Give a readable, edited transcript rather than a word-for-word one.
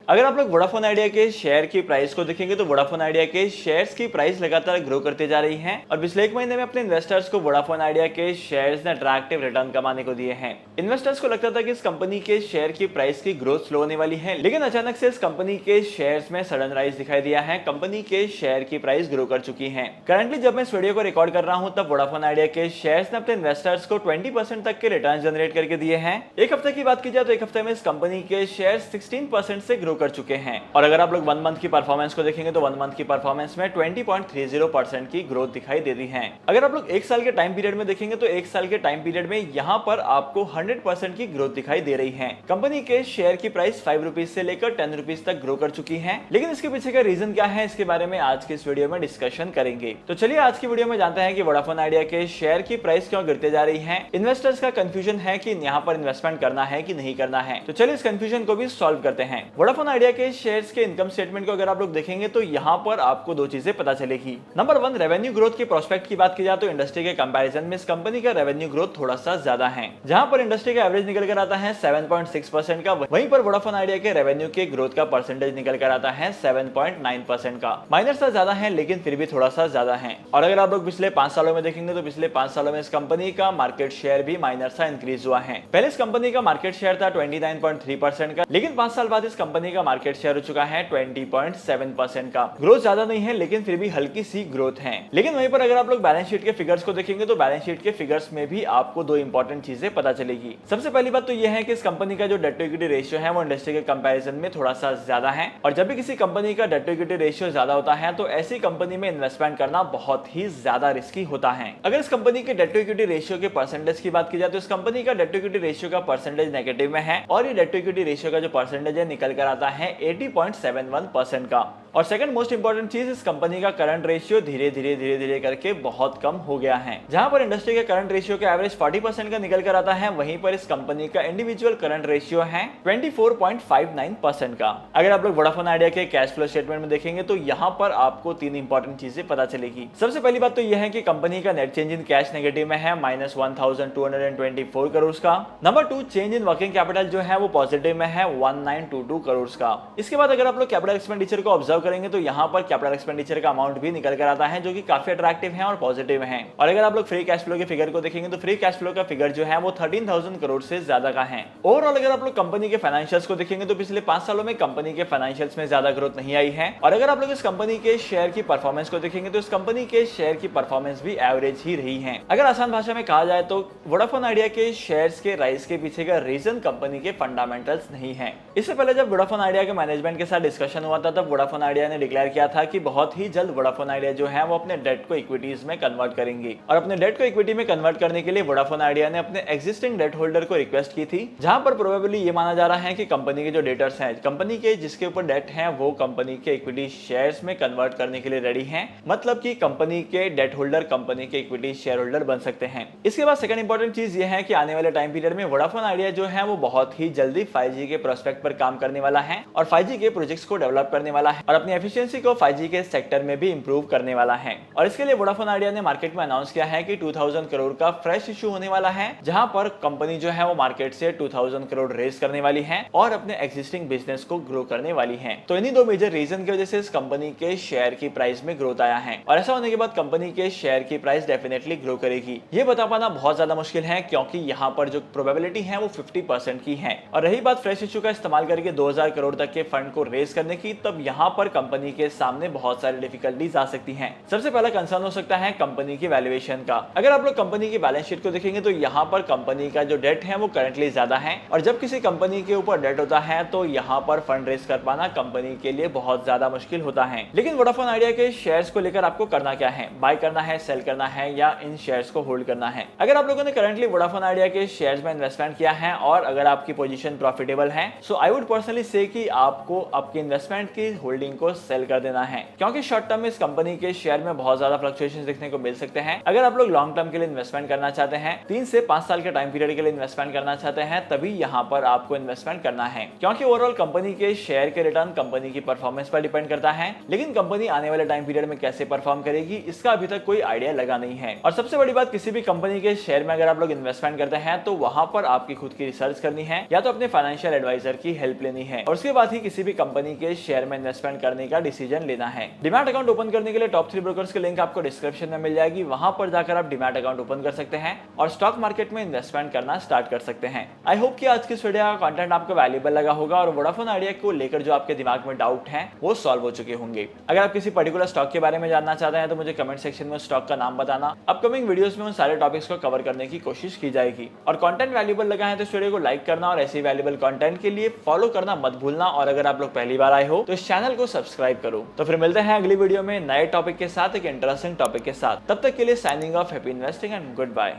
अगर आप लोग वोडाफोन आइडिया के शेयर की प्राइस को देखेंगे तो वोडाफोन आइडिया के शेयर्स की प्राइस लगातार ग्रो करते जा रही है और पिछले एक महीने में अपने इन्वेस्टर्स को वोडाफोन आइडिया के शेयर्स ने अट्रैक्टिव रिटर्न कमाने को दिए हैं। इन्वेस्टर्स को लगता था कि इस कंपनी के शेयर की प्राइस की ग्रोथ स्लो होने वाली है, लेकिन अचानक से इस कंपनी के शेयर्स में सडन राइज दिखाई दिया है। कंपनी के शेयर की प्राइस ग्रो कर चुकी है। करंटली जब मैं इस वीडियो को रिकॉर्ड कर रहा हूं तब वोडाफोन आइडिया के शेयर्स ने अपने इन्वेस्टर्स को 20% तक के रिटर्न जनरेट करके दिए हैं। एक हफ्ते की बात की जाए तो एक हफ्ते में इस कंपनी के शेयर 16% से ग्रो कर चुके हैं और अगर आप लोग 1 मंथ की परफॉर्मेंस को देखेंगे तो 1 मंथ की परफॉर्मेंस में 20.30% की ग्रोथ दिखाई दे रही है। अगर आप लोग एक साल के टाइम पीरियड में देखेंगे तो एक साल के टाइम पीरियड में यहाँ पर आपको 100% की ग्रोथ दिखाई दे रही है। कंपनी के शेयर की प्राइस 5 रुपीज से लेकर 10 रुपीज तक ग्रो कर चुकी है, लेकिन इसके पीछे का रीजन क्या है इसके बारे में आज के इस वीडियो में डिस्कशन करेंगे। तो चलिए आज की वीडियो में जानते हैं कि वोडाफोन आइडिया के शेयर की प्राइस क्यों गिरते जा रही है। इन्वेस्टर्स का कंफ्यूजन है कि यहाँ पर इन्वेस्टमेंट करना है कि नहीं करना है, तो चलिए इस कंफ्यूजन को भी सॉल्व करते हैं। वोडाफोन आइडिया के शेयर्स के इनकम स्टेटमेंट को अगर आप लोग देखेंगे तो यहाँ पर आपको दो चीजें पता चलेगी। नंबर 1, रेवेन्यू ग्रोथ के प्रोस्पेक्ट की बात की जाए तो इंडस्ट्री के कंपैरिजन में इस कंपनी का रेवेन्यू ग्रोथ थोड़ा सा ज्यादा है। जहां पर इंडस्ट्री का एवरेज निकल कर आता है 7.6% का, वहीं पर वोडाफोन आइडिया के रेवेन्यू के ग्रोथ का परसेंटेज निकल कर आता है 7.9% का। माइनर सा ज्यादा है लेकिन फिर भी थोड़ा सा ज्यादा है। और अगर आप लोग पिछले 5 सालों में देखेंगे तो पिछले 5 सालों में इस कंपनी का मार्केट शेयर भी माइनर सा इंक्रीज हुआ है। पहले इस कंपनी का मार्केट शेयर था 29.3% का, लेकिन 5 साल बाद इस कंपनी का मार्केट शेयर हो चुका है 20.7% का। ग्रोथ ज्यादा नहीं है लेकिन फिर भी हल्की सी ग्रोथ है। लेकिन वहीं पर अगर आप लोग बैलेंस शीट के फिगर्स को देखेंगे तो बैलेंस शीट के फिगर्स में भी आपको दो इंपॉर्टेंट चीजें पता चलेगी। सबसे पहली बात तो यह है कि इस कंपनी का जो डेट टू इक्विटी रेशियो है वो इंडस्ट्री के कंपैरिजन में थोड़ा सा ज्यादा है, और जब भी किसी कंपनी का डेट टू इक्विटी रेशियो ज्यादा होता है तो ऐसी कंपनी में इन्वेस्टमेंट करना बहुत ही ज्यादा रिस्की होता है। अगर इस कंपनी के डेट टू इक्विटी रेशियो के परसेंटेज की बात की जाए तो इस कंपनी का डेट टू इक्विटी रेशियो का परसेंटेज नेगेटिव में है और ये डेट टू इक्विटी रेशियो का जो परसेंटेज है निकल कर आता है 80.71% का। और सेकंड मोस्ट इंपॉर्टेंट चीज, इस कंपनी का करंट रेशियो धीरे धीरे करके बहुत कम हो गया है। जहां पर इंडस्ट्री के करंट रेशियो का एवरेज 40% का निकल कर आता है, वहीं पर इस कंपनी का इंडिविजुअल करंट रेशियो है 24.59% का। अगर आप लोग वोडाफोन आइडिया के कैश फ्लो स्टेटमेंट में देखेंगे तो यहाँ पर आपको 3 इंपॉर्टेंट चीजें पता चलेगी। सबसे पहली बात तो यह है कि कंपनी का net change in cash negative में है -1224 करोड़ का। Number 2, change in working capital जो है वो पॉजिटिव में है 1922 करोड़ का। इसके बाद अगर आप लोग कैपिटल एक्सपेंडिचर को ऑब्जर्व करेंगे तो यहाँ पर कैपिटल एक्सपेंडिचर का अमाउंट भी निकल कर आता है जो कि काफी अट्रैक्टिव है और पॉजिटिव है। और अगर आप लोग फ्री कैश फ्लो के फिगर को देखेंगे तो फ्री कैश फ्लो का फिगर जो है वो 13,000 करोड़ से ज्यादा का है। ओवरऑल अगर आप लोग कंपनी के फाइनेंशियल्स को देखेंगे तो पिछले 5 सालों में कंपनी के फाइनेंशियल्स में ज्यादा ग्रोथ नहीं आई है। और अगर आप लोग इस कंपनी के शेयर की परफॉर्मेंस को देखेंगे तो इस कंपनी के शेयर की परफॉर्मेंस भी एवरेज ही रही है। अगर आसान भाषा में कहा जाए तो वोडाफोन आइडिया के शेयर्स के राइज के पीछे का रीजन कंपनी के फंडामेंटल्स नहीं है। इससे पहले जब वोडाफोन आइडिया के मैनेजमेंट के साथ डिस्कशन हुआ था तब वोडाफोन आइडिया ने डिक्लेयर किया था कि बहुत ही जल्द वोडाफोन आइडिया जो है वो अपने डेट को इक्विटीज में कन्वर्ट करेंगे। और अपने डेट को इक्विटी में कन्वर्ट करने के लिए वोडाफोन आइडिया ने अपने एग्जिस्टिंग डेट होल्डर को रिक्वेस्ट की थी, जहां पर प्रोबेबली ये माना जा रहा है कि कंपनी के जो डेटर्स हैं, कंपनी के जिसके ऊपर डेट है वो कंपनी के इक्विटी शेयर्स में कन्वर्ट करने के लिए रेडी हैं। मतलब कि कंपनी के डेट होल्डर कंपनी के इक्विटी शेयर होल्डर बन सकते हैं। इसके बाद सेकंड इंपॉर्टेंट चीज ये है कि आने वाले टाइम पीरियड में वोडाफोन आइडिया जो है वो बहुत ही जल्दी 5G के प्रोस्पेक्ट पर काम करने वाला है और 5G के प्रोजेक्ट्स को डेवलप करने वाला है और अपनी एफिशिएंसी को 5G के सेक्टर में भी इंप्रूव करने वाला है। और इसके लिए वोडाफोन आइडिया ने मार्केट में अनाउंस किया है कि 2000 करोड़ का फ्रेश इशू होने वाला है, जहां पर कंपनी जो है वो मार्केट से 2000 करोड़ रेज करने वाली है और अपने एग्जिस्टिंग बिजनेस को ग्रो करने वाली है। तो इन्हीं दो मेजर रीजन की वजह से इस कंपनी के शेयर की प्राइस में ग्रोथ आया है और ऐसा होने के बाद कंपनी के शेयर की प्राइस डेफिनेटली ग्रो करेगी। ये बता पाना बहुत ज्यादा मुश्किल है क्योंकि यहाँ पर जो प्रोबेबिलिटी है वो 50% की है। और रही बात फ्रेश इशू का इस्तेमाल करके 2000 करोड़ तक के फंड को रेज करने की, तब यहाँ पर कंपनी के सामने बहुत सारी डिफिकल्टीज आ सकती हैं। सबसे पहला कंसर्न हो सकता है कंपनी की वैल्यूएशन का। अगर आप लोग कंपनी की बैलेंस शीट को देखेंगे तो यहाँ पर कंपनी का जो डेट है वो करंटली ज्यादा है और जब किसी कंपनी के ऊपर डेट होता है तो यहाँ पर फंड रेज कर पाना कंपनी के लिए बहुत ज्यादा मुश्किल होता है। लेकिन वोडाफोन आइडिया के शेयर्स को लेकर आपको करना क्या है, बाय करना है, सेल करना है या इन शेयर्स को होल्ड करना है। अगर आप लोगों ने करंटली वोडाफोन आइडिया के शेयर्स में इन्वेस्टमेंट किया है और अगर आपकी पोजीशन प्रॉफिटेबल है, सो आई वुड पर्सनली से कि आपको आपकी इन्वेस्टमेंट की होल्डिंग को सेल कर देना है, क्योंकि शॉर्ट टर्म में इस कंपनी के शेयर में बहुत ज्यादा फ्लक्चुएशन देखने को मिल सकते हैं। अगर आप लोग लॉन्ग टर्म के लिए इन्वेस्टमेंट करना चाहते हैं, 3 से 5 साल के टाइम पीरियड के लिए इन्वेस्टमेंट करना चाहते हैं, तभी यहाँ पर आपको इन्वेस्टमेंट करना है, क्योंकि ओवरऑल कंपनी के शेयर के रिटर्न कंपनी की परफॉर्मेंस पर डिपेंड करता है। लेकिन कंपनी आने वाले टाइम पीरियड में कैसे परफॉर्म करेगी, इसका अभी तक कोई आइडिया लगा नहीं है। और सबसे बड़ी बात, किसी भी कंपनी के शेयर में अगर आप लोग इन्वेस्टमेंट करते हैं तो वहां पर आपकी खुद की रिसर्च करनी है या तो अपने फाइनेंशियल एडवाइजर की हेल्प लेनी है, और उसके बाद ही किसी भी कंपनी के शेयर में इन्वेस्टमेंट करने का डिसीजन लेना है। डिमैट अकाउंट ओपन करने के लिए टॉप 3 ब्रोकर्स की लिंक आपको डिस्क्रिप्शन में मिल जाएगी, वहां पर जाकर आप डिमैट अकाउंट ओपन कर सकते हैं और स्टॉक मार्केट में इन्वेस्टमेंट करना स्टार्ट कर सकते हैं। आई होप कि आज की इस वीडियो का कंटेंट आपको वैल्यूएबल लगा होगा और वोडाफोन आइडिया को लेकर जो आपके दिमाग में डाउट हैं वो सॉल्व हो चुके होंगे। अगर आप किसी पर्टिकुलर स्टॉक के बारे में जानना चाहते हैं तो मुझे कमेंट सेक्शन में स्टॉक का नाम बताना। अपकमिंग वीडियोस में उन सारे टॉपिक्स को कवर करने की कोशिश की जाएगी। और कंटेंट वैल्यूएबल लगा है तो इस वीडियो को लाइक करना और ऐसी वैल्यूएबल कंटेंट के लिए फॉलो करना मत भूलना। और अगर आप लोग पहली बार आए हो तो इस चैनल को सब्सक्राइब करो। तो फिर मिलते हैं अगली वीडियो में नए टॉपिक के साथ, एक इंटरेस्टिंग टॉपिक के साथ। तब तक के लिए signing off, happy investing and good bye.